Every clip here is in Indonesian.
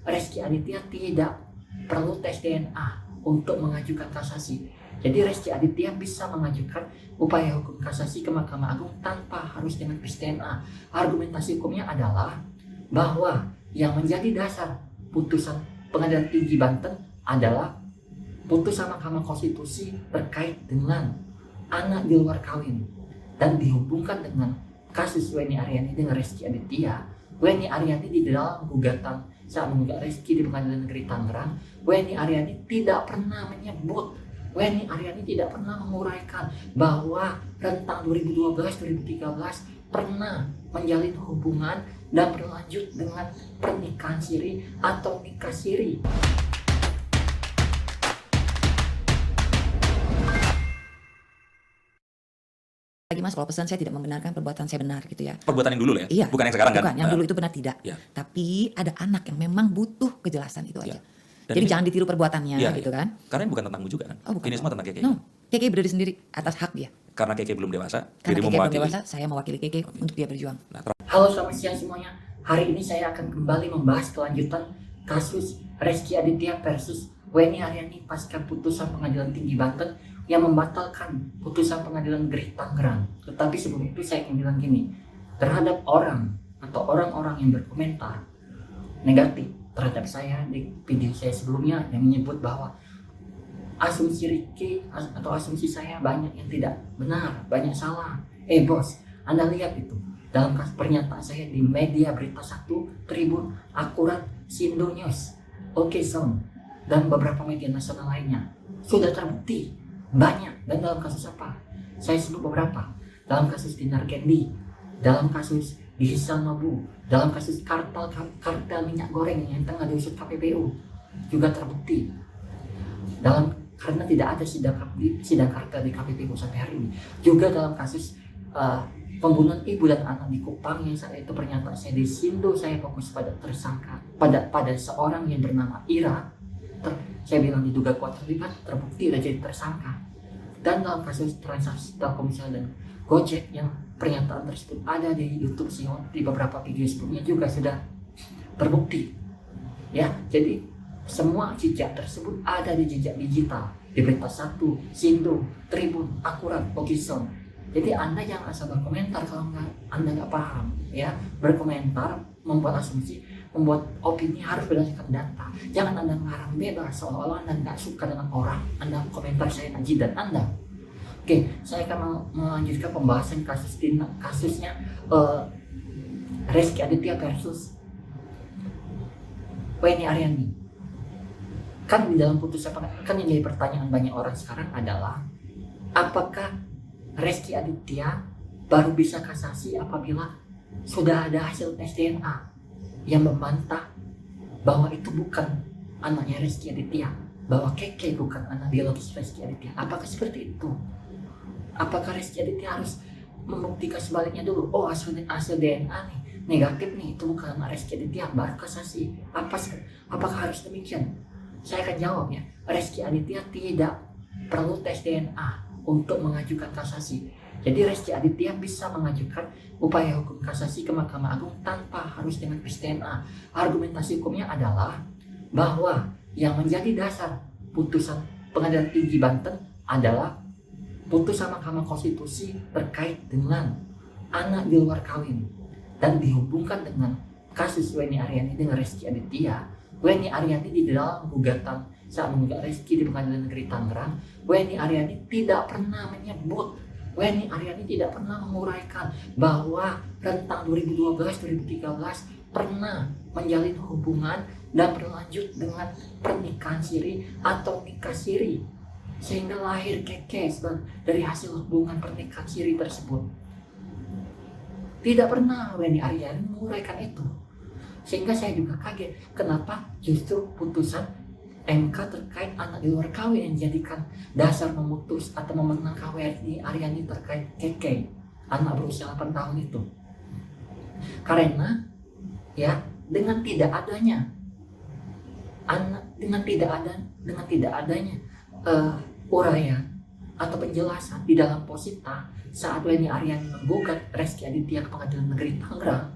Reski Aditya tidak perlu tes DNA untuk mengajukan kasasi. Jadi Reski Aditya bisa mengajukan upaya hukum kasasi ke Mahkamah Agung tanpa harus dengan tes DNA. Argumentasi hukumnya adalah bahwa yang menjadi dasar putusan Pengadilan Tinggi Banten adalah putusan Mahkamah Konstitusi terkait dengan anak di luar kawin dan dihubungkan dengan kasus Weni Aryani dengan Reski Aditya. Weni Aryani di dalam gugatan saat menggugat Reski di Pengadilan Negeri Tangerang, Weni Aryani tidak pernah menyebut, Weni Aryani tidak pernah menguraikan bahwa rentang 2012-2013 pernah menjalin hubungan dan berlanjut dengan pernikahan siri atau nikah siri. Lagi Mas, kalau pesan saya tidak membenarkan perbuatan saya benar gitu ya. Perbuatan yang dulu ya? Iya. Bukan yang sekarang kan? Bukan, yang dulu itu benar tidak. Iya. Tapi ada anak yang memang butuh kejelasan itu aja. Iya. Dan Jadi ini- jangan ditiru perbuatannya Iya, gitu iya. kan. Karena ini bukan tentangmu juga kan? Oh, bukan. Ini semua tentang Keke. No, Keke berdiri sendiri atas hak dia. Karena Keke belum dewasa, Karena dirimu Keke belum mewakili. dewasa, saya mewakili Keke untuk dia berjuang. Nah, Halo, selamat siang semuanya. Hari ini saya akan kembali membahas kelanjutan kasus Reski Aditya versus Weni Aryani pasca putusan Pengadilan Tinggi Banten yang membatalkan putusan Pengadilan Negeri Tangerang. Tetapi sebelum itu saya ingin bilang gini, terhadap orang atau orang-orang yang berkomentar negatif terhadap saya di video saya sebelumnya yang menyebut bahwa asumsi Ricky atau asumsi saya banyak yang tidak benar, banyak salah. Bos, Anda lihat itu dalam pernyataan saya di media Berita 1, Tribun, Akurat, Sindo News, Oke Zone, dan beberapa media nasional lainnya sudah terbukti banyak. Dan dalam kasus apa? Saya sebut beberapa. Dalam kasus Dinar Kendi, dalam kasus Ihsan Nobu, dalam kasus kartel minyak goreng yang tengah diusut KPPU juga terbukti. Karena tidak ada sidang kartel di KPPU sampai hari ini. Juga dalam kasus pembunuhan ibu dan anak di Kupang yang saat itu pernyataan saya di Sindo, saya fokus pada tersangka, pada seorang yang bernama Ira. Saya bilang diduga kuat terlibat, terbukti sudah jadi tersangka. Dan dalam kasus transaksi Telkomsel dan Gojek yang pernyataan tersebut ada di YouTube Sion, di beberapa video sebelumnya juga sudah terbukti. Ya, jadi semua jejak tersebut ada di jejak digital di Berita 1, Sindo, Tribun, Akurat, Ogison. Jadi Anda jangan asal berkomentar kalau Anda nggak paham, ya. Berkomentar, membuat asumsi, membuat opini harus berdasarkan data. Jangan Anda ngarang bebas seolah-olah Anda nggak suka dengan orang. Anda komentar saya naji dan Anda. Oke, saya akan melanjutkan pembahasan kasusnya Reski Aditya versus Weni Aryani. Kan di dalam putusan kan yang jadi pertanyaan banyak orang sekarang adalah apakah Reski Aditya baru bisa kasasi apabila sudah ada hasil tes DNA yang membantah bahwa itu bukan anaknya Reski Aditya, bahwa Keke bukan anak biologis Reski Aditya. Apakah seperti itu? Apakah Reski Aditya harus membuktikan sebaliknya dulu? Oh, hasil DNA nih negatif nih, itu bukan anak Reski Aditya, baru kasasi. Apakah harus demikian? Saya akan jawab ya, Reski Aditya tidak perlu tes DNA untuk mengajukan kasasi. Jadi Reski Aditya bisa mengajukan upaya hukum kasasi ke Mahkamah Agung tanpa harus dengan tes DNA. Argumentasi hukumnya adalah bahwa yang menjadi dasar putusan Pengadilan Tinggi Banten adalah putusan Mahkamah Konstitusi terkait dengan anak di luar kawin dan dihubungkan dengan kasus Weni Aryani dengan Reski Aditya. Weni Aryani di dalam gugatan saat menggugat Reski di Pengadilan Negeri Tangerang, Weni Aryani tidak pernah menyebut, Weni Aryani tidak pernah menguraikan bahwa rentang 2012-2013 pernah menjalin hubungan dan berlanjut dengan pernikahan siri atau nikah siri, sehingga lahir Keke dari hasil hubungan pernikahan siri tersebut. Tidak pernah Weni Aryani menguraikan itu. Sehingga saya juga kaget kenapa justru putusan MK terkait anak di luar kawin yang dijadikan dasar memutus atau memenangkan Weni Aryani terkait Keke, anak berusia 8 tahun itu. Karena ya dengan tidak adanya uraian atau penjelasan di dalam posita saat Weni Aryani menggugat Reski Aditya ke Pengadilan Negeri Tangerang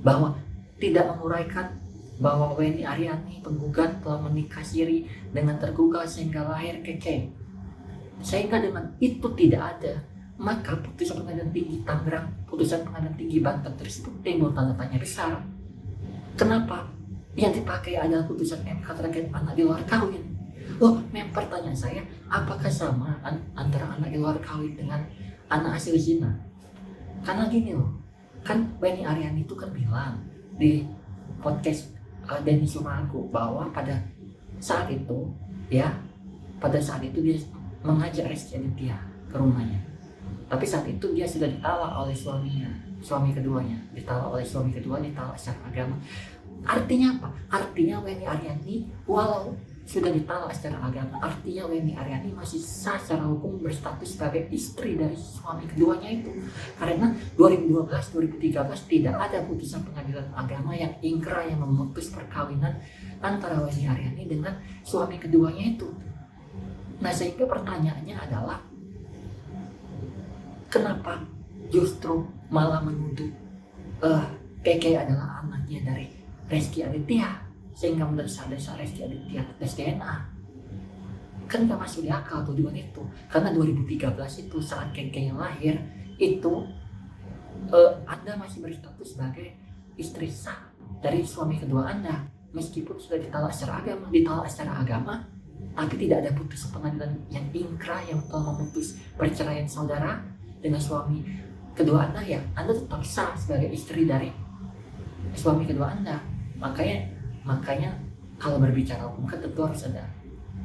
bahwa tidak menguraikan bahwa Weni Aryani penggugat telah menikah siri dengan tergugat sehingga lahir Keke. Sehingga dengan itu tidak ada, maka putusan pengadilan tinggi Tangerang, putusan pengadilan tinggi Banten tersebut timbul tanda tanya besar. Kenapa yang dipakai adalah putusan MK terkait anak di luar kawin? Pertanyaan saya, apakah sama antara anak di luar kawin dengan anak hasil zina? Karena gini loh, kan Weni Aryani itu kan bilang di podcast Denny Sumargo bahwa pada saat itu dia mengajak Rezky Aditya ke rumahnya. Tapi saat itu dia sudah ditalak oleh suami keduanya, ditalak secara agama. Artinya apa? Artinya Weni Aryani walau sudah ditalak secara agama, artinya Weni Aryani masih sah secara hukum berstatus sebagai istri dari suami keduanya itu. Karena 2012-2013 tidak ada putusan pengadilan agama yang ingkrah yang memutus perkawinan antara Weni Aryani dengan suami keduanya itu. Nah, sehingga pertanyaannya adalah kenapa justru malah menuduh Keke adalah anaknya dari Rezky Aditya, sehingga mendesak-desak Rezky Aditya tes DNA. Kan gak masuk di akal tuduhan itu. Karena 2013 itu saat Keke yang lahir itu Anda masih berstatus sebagai istri sah dari suami kedua Anda, meskipun sudah ditalak secara agama, tapi tidak ada putusan pengadilan yang ingkrah yang telah memutus perceraian saudara dengan suami kedua Anda, ya Anda tetap sah sebagai istri dari suami kedua Anda. Makanya kalau berbicara hukum kan tentu harus ada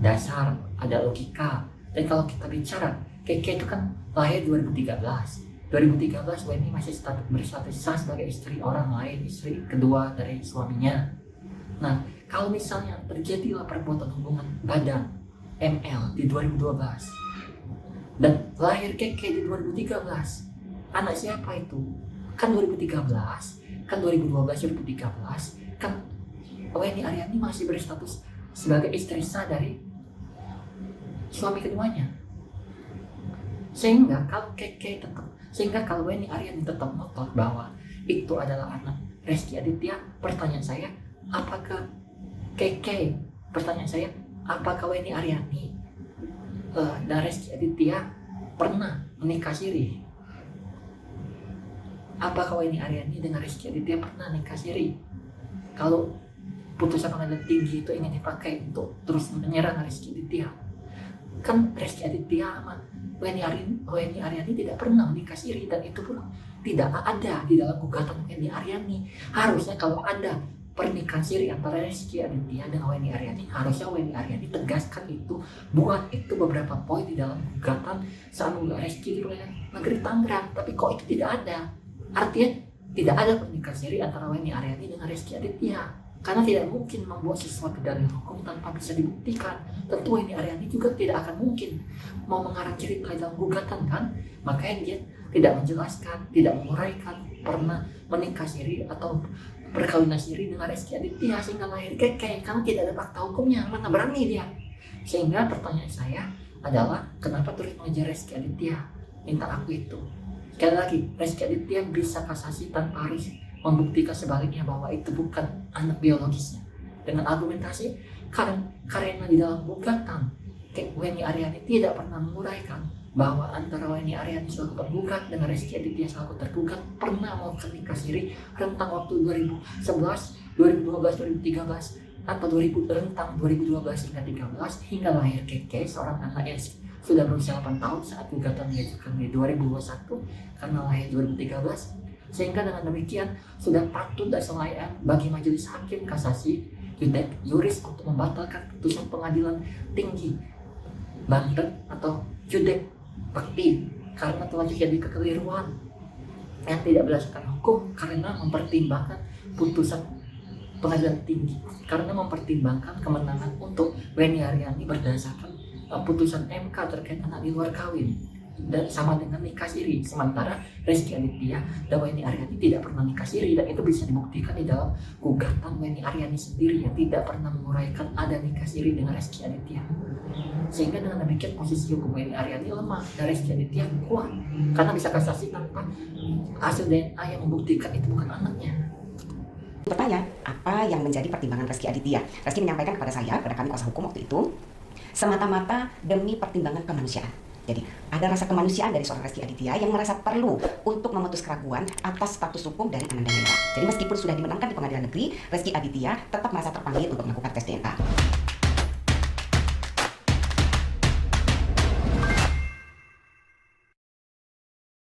dasar, ada logika. Dan kalau kita bicara Keke itu kan lahir 2013 Weni masih berstatus sah sebagai istri orang lain, istri kedua dari suaminya. Nah, kalau misalnya terjadilah perbuatan hubungan badan ML di 2012 dan lahir Keke di 2013, anak siapa itu? Kan 2013, kan 2012-2013 kan Weni Aryani masih berstatus sebagai istri sah dari suami keduanya. Sehingga kalau Weni Aryani tetap ngotot bahwa itu adalah anak Rezky Aditya, pertanyaan saya, apakah Weni Aryani dan Rezky Aditya pernah menikah siri? Apakah Weni Aryani dengan Rezky Aditya pernah nikah siri? Kalau putusan pengadilan tinggi itu ingin dipakai untuk terus menyerang Rezky Aditya, kan Rezky Aditya sama Weni Aryani tidak pernah menikah siri, dan itu pun tidak ada di dalam gugatan Weni Aryani. Harusnya kalau ada pernikahan siri antara Rezky Aditya dengan Weni Aryani, harusnya Weni Aryani tegaskan itu, buat itu beberapa poin di dalam gugatan saat Rezky di Pengadilan Negeri Tangerang. Tapi kok itu tidak ada. Artinya tidak ada pernikahan siri antara Weni Aryani dengan Rezky Aditya, karena tidak mungkin membuat sesuatu dari hukum tanpa bisa dibuktikan. Tentu Weni Aryani juga tidak akan mungkin mau mengarang cerita dalam gugatan kan. Makanya dia tidak menjelaskan, tidak menguraikan pernah menikah siri atau perkawinan siri dengan Rezky Aditya sehingga lahir Keke, karena tidak ada fakta hukumnya. Mana berani dia. Sehingga pertanyaan saya adalah, kenapa terus mengejar Rezky Aditya? Minta aku itu. Sekali lagi, Rezky Aditya bisa kasasi tanpa harus membuktikan sebaliknya bahwa itu bukan anak biologisnya. Dengan argumentasi karena di dalam gugatan Weni Aryani tidak pernah menguraikan bahwa antara Weni Aryani selaku penggugat dengan Rezky Aditya selaku tergugat pernah melakukan nikah siri rentang waktu 2011, 2012, 2013 atau rentang 2012 hingga 2013 hingga lahir Keke, seorang anak yang sudah berusia 8 tahun saat gugatan diajukan di 2021 karena lahir 2013. Sehingga dengan demikian sudah patut dan selayaknya bagi majelis hakim kasasi yuris untuk membatalkan putusan pengadilan tinggi Banten atau Judek Bekti karena telah terjadi kekeliruan yang tidak berdasarkan hukum, karena mempertimbangkan putusan pengadilan tinggi, karena mempertimbangkan kemenangan untuk Weni Aryani berdasarkan putusan MK terkait anak di luar kawin dan sama dengan nikah siri. Sementara Rezky Aditya dan Weni Aryani tidak pernah nikah siri, dan itu bisa dibuktikan di dalam gugatan Weni Aryani sendiri yang tidak pernah menguraikan ada nikah siri dengan Rezky Aditya. Sehingga dengan demikian posisi hukum Weni Aryani lemah dan Rezky Aditya kuat karena bisa kasasi tanpa hasil DNA yang membuktikan itu bukan anaknya. Bertanya, apa yang menjadi pertimbangan Reski Aditya? Reski menyampaikan kepada saya, kepada kami kuasa hukum waktu itu, semata-mata demi pertimbangan kemanusiaan. Jadi, ada rasa kemanusiaan dari seorang Reski Aditya yang merasa perlu untuk memutus keraguan atas status hukum dari Ananda Mendra. Jadi, meskipun sudah dimenangkan di pengadilan negeri, Reski Aditya tetap merasa terpanggil untuk melakukan tes DNA.